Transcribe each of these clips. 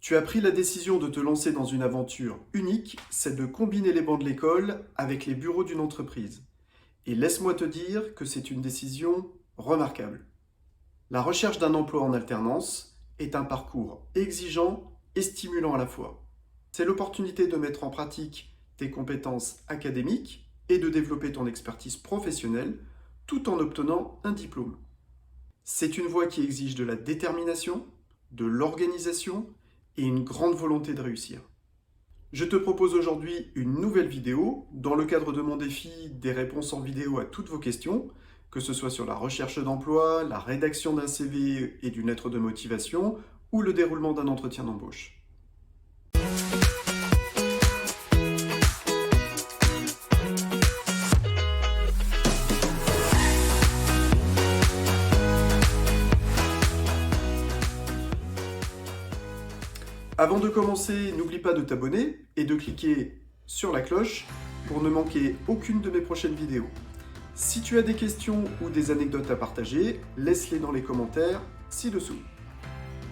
Tu as pris la décision de te lancer dans une aventure unique, c'est de combiner les bancs de l'école avec les bureaux d'une entreprise. Et laisse-moi te dire que c'est une décision remarquable. La recherche d'un emploi en alternance est un parcours exigeant et stimulant à la fois. C'est l'opportunité de mettre en pratique tes compétences académiques et de développer ton expertise professionnelle tout en obtenant un diplôme. C'est une voie qui exige de la détermination, de l'organisation et une grande volonté de réussir. Je te propose aujourd'hui une nouvelle vidéo dans le cadre de mon défi des réponses en vidéo à toutes vos questions, que ce soit sur la recherche d'emploi, la rédaction d'un CV et d'une lettre de motivation ou le déroulement d'un entretien d'embauche. Avant de commencer, n'oublie pas de t'abonner et de cliquer sur la cloche pour ne manquer aucune de mes prochaines vidéos. Si tu as des questions ou des anecdotes à partager, laisse-les dans les commentaires ci-dessous.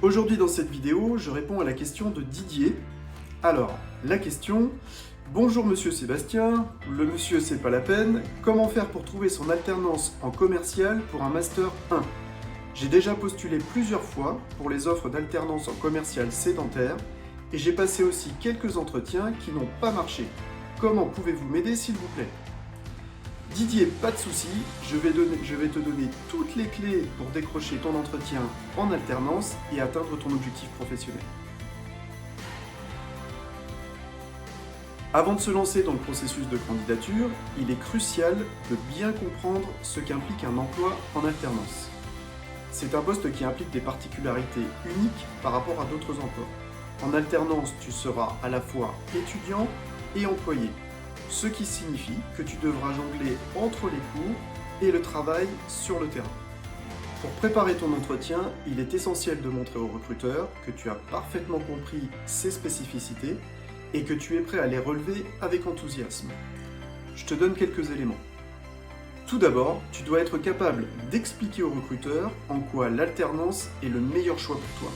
Aujourd'hui dans cette vidéo, je réponds à la question de Didier. Alors, la question: bonjour monsieur Sébastien, le monsieur c'est pas la peine, comment faire pour trouver son alternance en commercial pour un Master 1 ? J'ai déjà postulé plusieurs fois pour les offres d'alternance en commercial sédentaire et j'ai passé aussi quelques entretiens qui n'ont pas marché. Comment pouvez-vous m'aider s'il vous plaît ? Didier, pas de souci, je vais te donner toutes les clés pour décrocher ton entretien en alternance et atteindre ton objectif professionnel. Avant de se lancer dans le processus de candidature, il est crucial de bien comprendre ce qu'implique un emploi en alternance. C'est un poste qui implique des particularités uniques par rapport à d'autres emplois. En alternance, tu seras à la fois étudiant et employé, ce qui signifie que tu devras jongler entre les cours et le travail sur le terrain. Pour préparer ton entretien, il est essentiel de montrer au recruteur que tu as parfaitement compris ses spécificités et que tu es prêt à les relever avec enthousiasme. Je te donne quelques éléments. Tout d'abord, tu dois être capable d'expliquer au recruteur en quoi l'alternance est le meilleur choix pour toi.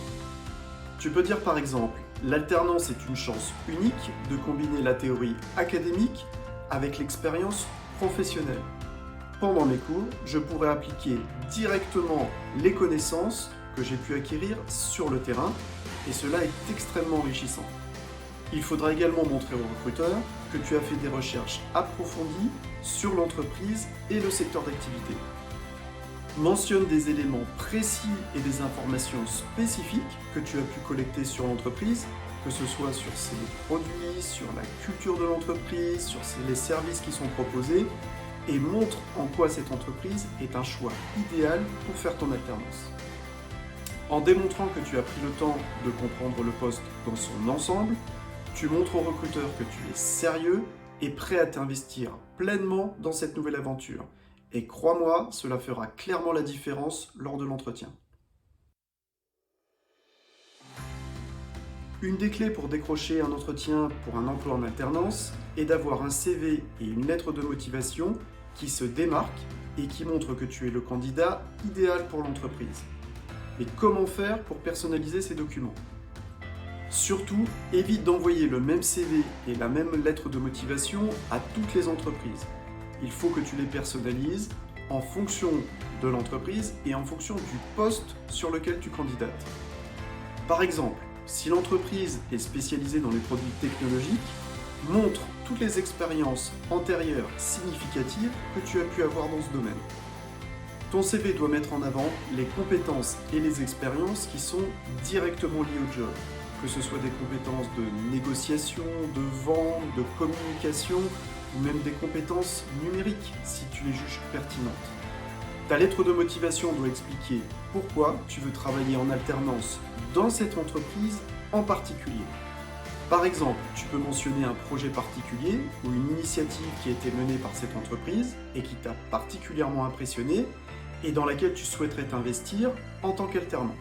Tu peux dire par exemple, l'alternance est une chance unique de combiner la théorie académique avec l'expérience professionnelle. Pendant mes cours, je pourrais appliquer directement les connaissances que j'ai pu acquérir sur le terrain et cela est extrêmement enrichissant. Il faudra également montrer au recruteur que tu as fait des recherches approfondies sur l'entreprise et le secteur d'activité. Mentionne des éléments précis et des informations spécifiques que tu as pu collecter sur l'entreprise, que ce soit sur ses produits, sur la culture de l'entreprise, sur les services qui sont proposés, et montre en quoi cette entreprise est un choix idéal pour faire ton alternance. En démontrant que tu as pris le temps de comprendre le poste dans son ensemble, tu montres au recruteur que tu es sérieux et prêt à t'investir pleinement dans cette nouvelle aventure. Et crois-moi, cela fera clairement la différence lors de l'entretien. Une des clés pour décrocher un entretien pour un emploi en alternance est d'avoir un CV et une lettre de motivation qui se démarquent et qui montrent que tu es le candidat idéal pour l'entreprise. Mais comment faire pour personnaliser ces documents ? Surtout, évite d'envoyer le même CV et la même lettre de motivation à toutes les entreprises. Il faut que tu les personnalises en fonction de l'entreprise et en fonction du poste sur lequel tu candidates. Par exemple, si l'entreprise est spécialisée dans les produits technologiques, montre toutes les expériences antérieures significatives que tu as pu avoir dans ce domaine. Ton CV doit mettre en avant les compétences et les expériences qui sont directement liées au job. Que ce soit des compétences de négociation, de vente, de communication, ou même des compétences numériques si tu les juges pertinentes. Ta lettre de motivation doit expliquer pourquoi tu veux travailler en alternance dans cette entreprise en particulier. Par exemple, tu peux mentionner un projet particulier ou une initiative qui a été menée par cette entreprise et qui t'a particulièrement impressionné et dans laquelle tu souhaiterais t'investir en tant qu'alternant.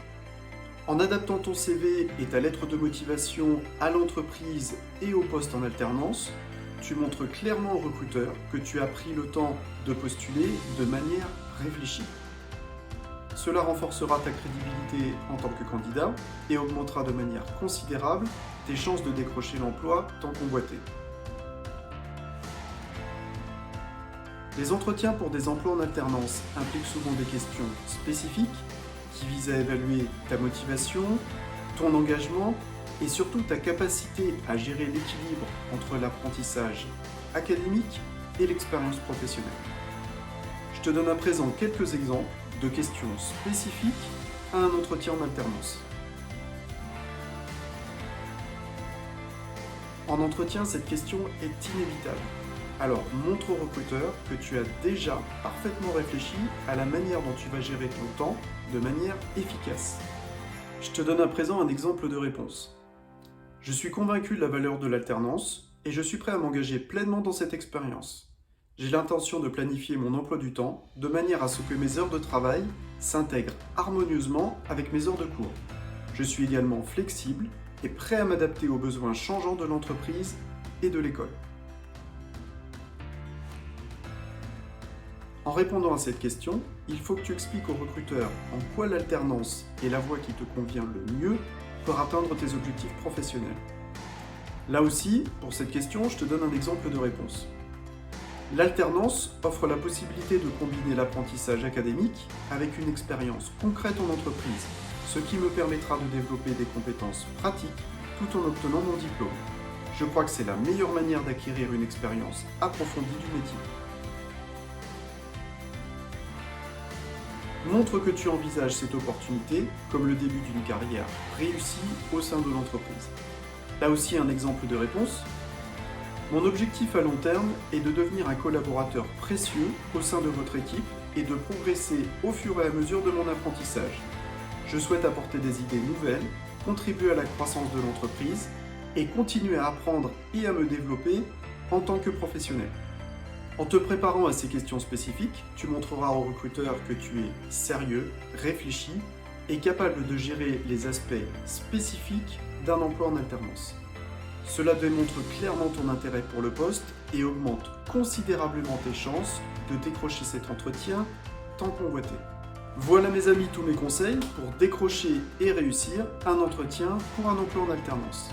En adaptant ton CV et ta lettre de motivation à l'entreprise et au poste en alternance, tu montres clairement au recruteur que tu as pris le temps de postuler de manière réfléchie. Cela renforcera ta crédibilité en tant que candidat et augmentera de manière considérable tes chances de décrocher l'emploi tant convoité. Les entretiens pour des emplois en alternance impliquent souvent des questions spécifiques qui visent à évaluer ta motivation, ton engagement et surtout ta capacité à gérer l'équilibre entre l'apprentissage académique et l'expérience professionnelle. Je te donne à présent quelques exemples de questions spécifiques à un entretien en alternance. En entretien, cette question est inévitable. Alors, montre au recruteur que tu as déjà parfaitement réfléchi à la manière dont tu vas gérer ton temps de manière efficace. Je te donne à présent un exemple de réponse. Je suis convaincu de la valeur de l'alternance et je suis prêt à m'engager pleinement dans cette expérience. J'ai l'intention de planifier mon emploi du temps de manière à ce que mes heures de travail s'intègrent harmonieusement avec mes heures de cours. Je suis également flexible et prêt à m'adapter aux besoins changeants de l'entreprise et de l'école. En répondant à cette question, il faut que tu expliques au recruteur en quoi l'alternance est la voie qui te convient le mieux pour atteindre tes objectifs professionnels. Là aussi, pour cette question, je te donne un exemple de réponse. L'alternance offre la possibilité de combiner l'apprentissage académique avec une expérience concrète en entreprise, ce qui me permettra de développer des compétences pratiques tout en obtenant mon diplôme. Je crois que c'est la meilleure manière d'acquérir une expérience approfondie du métier. Montre que tu envisages cette opportunité comme le début d'une carrière réussie au sein de l'entreprise. Là aussi un exemple de réponse. Mon objectif à long terme est de devenir un collaborateur précieux au sein de votre équipe et de progresser au fur et à mesure de mon apprentissage. Je souhaite apporter des idées nouvelles, contribuer à la croissance de l'entreprise et continuer à apprendre et à me développer en tant que professionnel. En te préparant à ces questions spécifiques, tu montreras au recruteur que tu es sérieux, réfléchi et capable de gérer les aspects spécifiques d'un emploi en alternance. Cela démontre clairement ton intérêt pour le poste et augmente considérablement tes chances de décrocher cet entretien tant convoité. Voilà mes amis tous mes conseils pour décrocher et réussir un entretien pour un emploi en alternance.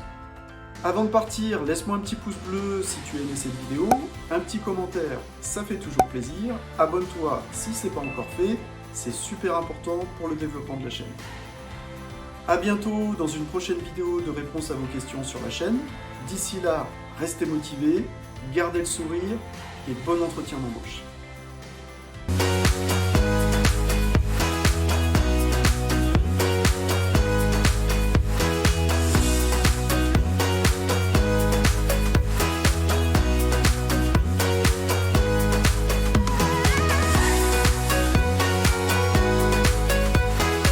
Avant de partir, laisse-moi un petit pouce bleu si tu as aimé cette vidéo, un petit commentaire, ça fait toujours plaisir, abonne-toi si ce n'est pas encore fait, c'est super important pour le développement de la chaîne. A bientôt dans une prochaine vidéo de réponse à vos questions sur la chaîne. D'ici là, restez motivés, gardez le sourire et bon entretien d'embauche.